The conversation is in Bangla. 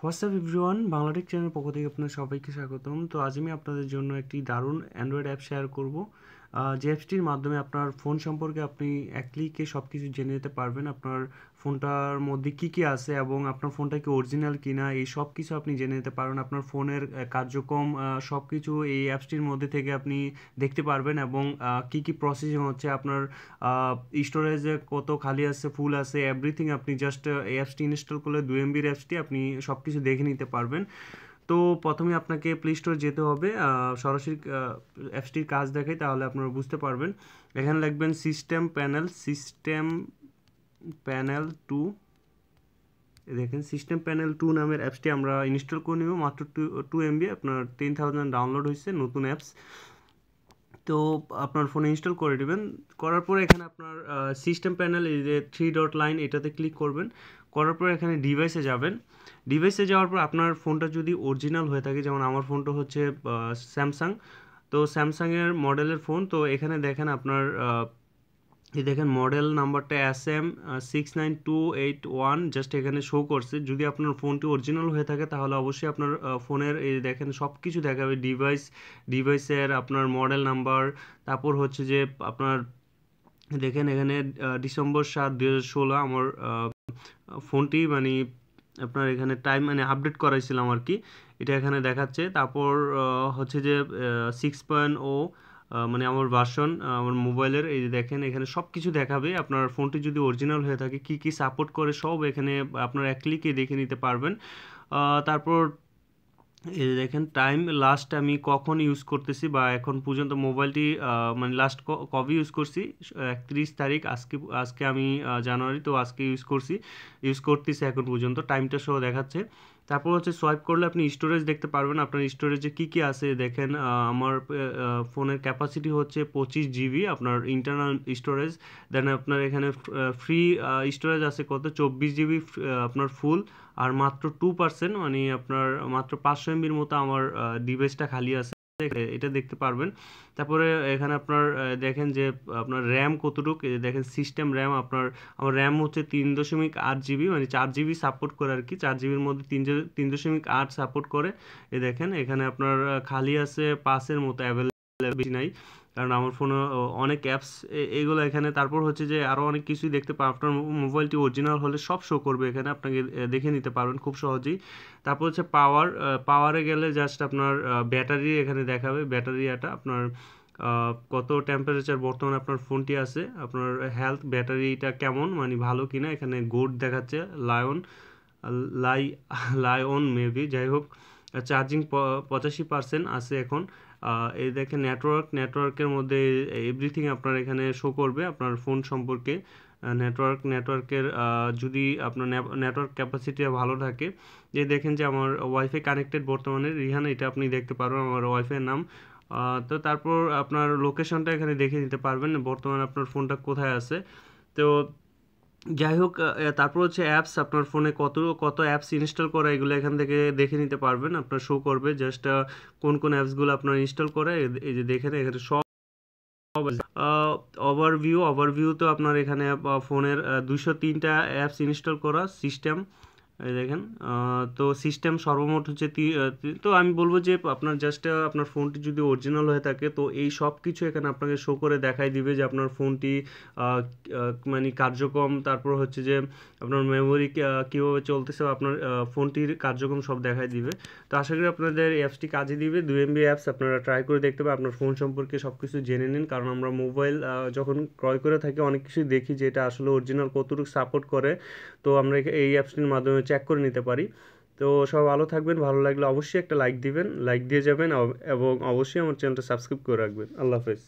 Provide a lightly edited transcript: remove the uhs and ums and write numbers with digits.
হোয়াটসঅ্যাপ এভরিওয়ান, বাংলাটেক চ্যানেল পক্ষ থেকে আপনাদের সবাইকে স্বাগতম। তো আজ আমি আপনাদের জন্য একটি দারুণ অ্যান্ড্রয়েড অ্যাপ শেয়ার করব, যে অ্যাপসটির মাধ্যমে আপনার ফোন সম্পর্কে আপনি এক ক্লিকে সব কিছু জেনে নিতে পারবেন। আপনার ফোনটার মধ্যে কী কী আছে এবং আপনার ফোনটা কি অরিজিনাল কিনা, এই সব কিছু আপনি জেনে নিতে পারবেন। আপনার ফোনের কার্যক্রম সব কিছু এই অ্যাপসটির মধ্যে থেকে আপনি দেখতে পারবেন এবং কী কী প্রসেসিং হচ্ছে, আপনার স্টোরেজে কত খালি আছে, ফুল আছে, এভরিথিং আপনি জাস্ট এই অ্যাপসটি ইনস্টল করলে 2 MB অ্যাপসটি আপনি সব কিছু দেখে নিতে পারবেন। তো প্রথমে আপনাকে প্লে স্টোর যেতে হবে, সরাসরি অ্যাপসটির কাজ দেখাই তাহলে আপনারা বুঝতে পারবেন। এখানে লিখবেন সিস্টেম প্যানেল 2। দেখেন সিস্টেম প্যানেল 2 নামের অ্যাপসটি আমরা ইনস্টল করে নেব। মাত্র 2 MB, আপনার 10,000 ডাউনলোড হয়েছে নতুন অ্যাপস। তো আপনার ফোনে ইনস্টল করে দেবেন। করার পরে এখানে আপনার সিস্টেম প্যানেল, এই যে 3 ডট লাইন, এটাতে ক্লিক করবেন। করার পর এখানে ডিভাইসে যাবেন। ডিভাইসে যাওয়ার পর আপনার ফোনটা যদি অরিজিনাল হয়ে থাকে, যেমন আমার ফোনটা হচ্ছে স্যামসাং, তো স্যামসাংয়ের মডেলের ফোন। তো এখানে দেখেন আপনার এই দেখেন মডেল নাম্বারটা SM69281 জাস্ট এখানে শো করছে। যদি আপনার ফোনটি অরিজিনাল হয়ে থাকে তাহলে অবশ্যই আপনার ফোনের এই দেখেন সব কিছু দেখাবে, ডিভাইসের আপনার মডেল নাম্বার, তারপর হচ্ছে যে আপনার দেখেন এখানে ডিসেম্বর 7, 2016 আমার ফোনটি মানে আপনার এখানে টাইম মানে আপডেট করাইছিলাম আর কি, এটা এখানে দেখাচ্ছে। তারপর হচ্ছে যে 6.0 মানে আমার ভার্সন আমার মোবাইলের, এই যে দেখেন এখানে সব কিছু দেখাবে। আপনার ফোনটি যদি অরিজিনাল হয়ে থাকে কী কী সাপোর্ট করে সব এখানে আপনার এক ক্লিকে দেখে নিতে পারবেন। তারপর এই যে দেখেন টাইম, লাস্ট আমি কখন ইউজ করতেছি বা এখন পর্যন্ত মোবাইলটি মানে লাস্ট কবে ইউজ করছি, 31 তারিখ, আজকে আমি জানুয়ারি, তো আজকে ইউজ করতেছি এখন পর্যন্ত, টাইমটা সহ দেখাচ্ছে। তারপর হচ্ছে সোয়াইপ করলে আপনি স্টোরেজ দেখতে পারবেন, আপনার স্টোরেজে কী কী আছে দেখেন। আমার ফোনের ক্যাপাসিটি হচ্ছে 25 GB আপনার ইন্টারনাল স্টোরেজ। দেন আপনার এখানে ফ্রি স্টোরেজ আছে কত, 24 GB আপনার ফুল, আর মাত্র 2% মানে আপনার মাত্র 500 MBর মতো আমার ডিভাইসটা খালি আছে, এটা দেখতে পারবেন। তারপরে এখানে আপনার দেখেন যে আপনার র্যাম কতটুকু, দেখেন সিস্টেম র্যাম আমার র্যাম হচ্ছে 3.8 GB, মানে 4 GB সাপোর্ট করে আর কি, 4 GBর মধ্যে 3.8 সাপোর্ট করে। দেখেন এখানে আপনার খালি আছে 5-এর মতো, অ্যাভেলেবল বেশি নাই, কারণ আমার ফোনে অনেক অ্যাপস এইগুলো এখানে। তারপর হচ্ছে যে আরও অনেক কিছুই দেখতে পাবেন। আপনার মোবাইলটি অরিজিনাল হলে সব শো করবে এখানে, আপনাকে দেখে নিতে পারবেন খুব সহজেই। তারপর হচ্ছে পাওয়ারে গেলে জাস্ট আপনার ব্যাটারি এখানে দেখাবে, ব্যাটারিটা আপনার কত টেম্পারেচার বর্তমানে আপনার ফোনটি আছে, আপনার হেলথ ব্যাটারিটা কেমন মানে ভালো কিনা, এখানে গোড দেখাচ্ছে, লাই লায়ন মেবি, যাই হোক। চার্জিং 85% আছে এখন। এই দেখেন নেটওয়ার্কের মধ্যে এভরিথিং আপনার এখানে শো করবে আপনার ফোন সম্পর্কে। নেটওয়ার্কের যদি আপনার নেটওয়ার্ক ক্যাপাসিটি ভালো থাকে, যে দেখেন যে আমার ওয়াইফাই কানেক্টেড বর্তমানে রিহান, এটা আপনি দেখতে পারবেন আমার ওয়াইফাইয়ের নাম। তো তারপর আপনার লোকেশনটা এখানে দেখে নিতে পারবেন বর্তমানে আপনার ফোনটা কোথায় আছে। তো যাই হোক, তারপর হচ্ছে অ্যাপস, আপনার ফোনে কত কত অ্যাপস ইনস্টল করা, এগুলো এখান থেকে দেখে নিতে পারবেন। আপনার শো করবে জাস্ট কোন কোন অ্যাপসগুলো আপনার ইনস্টল করে, এই যে দেখেন এখানে সব ওভারভিউ। তো আপনার এখানে ফোনের 203টা অ্যাপস ইনস্টল করা সিস্টেম, এই দেখেন। তো সিস্টেম সর্বমোট হচ্ছে তো আমি বলবো যে আপনার জাস্ট আপনার ফোনটি যদি অরিজিনাল হয়ে থাকে তো এই সব কিছু এখানে আপনাকে শো করে দেখাই দিবে যে আপনার ফোনটি মানে কার্যক্রম, তারপর হচ্ছে যে আপনার মেমোরি কীভাবে চলতেছে, আপনার ফোনটির কার্যক্রম সব দেখাই দিবে। তো আশা করি আপনাদের এই অ্যাপসটি কাজে দিবে। 2 MB অ্যাপস আপনারা ট্রাই করে দেখতে পাবেন, আপনার ফোন সম্পর্কে সব কিছু জেনে নিন, কারণ আমরা মোবাইল যখন ক্রয় করে থাকি অনেক কিছুই দেখি যে এটা আসলে অরিজিনাল কতটুকু সাপোর্ট করে, তো আমরা এই অ্যাপসটির মাধ্যমে চেক করে নিতে পারি। তো সব ভালো থাকবেন, ভালো লাগলে অবশ্যই একটা লাইক দিবেন, লাইক দিয়ে যাবেন এবং অবশ্যই আমার চ্যানেলটা সাবস্ক্রাইব করে রাখবেন। আল্লাহ হাফেজ।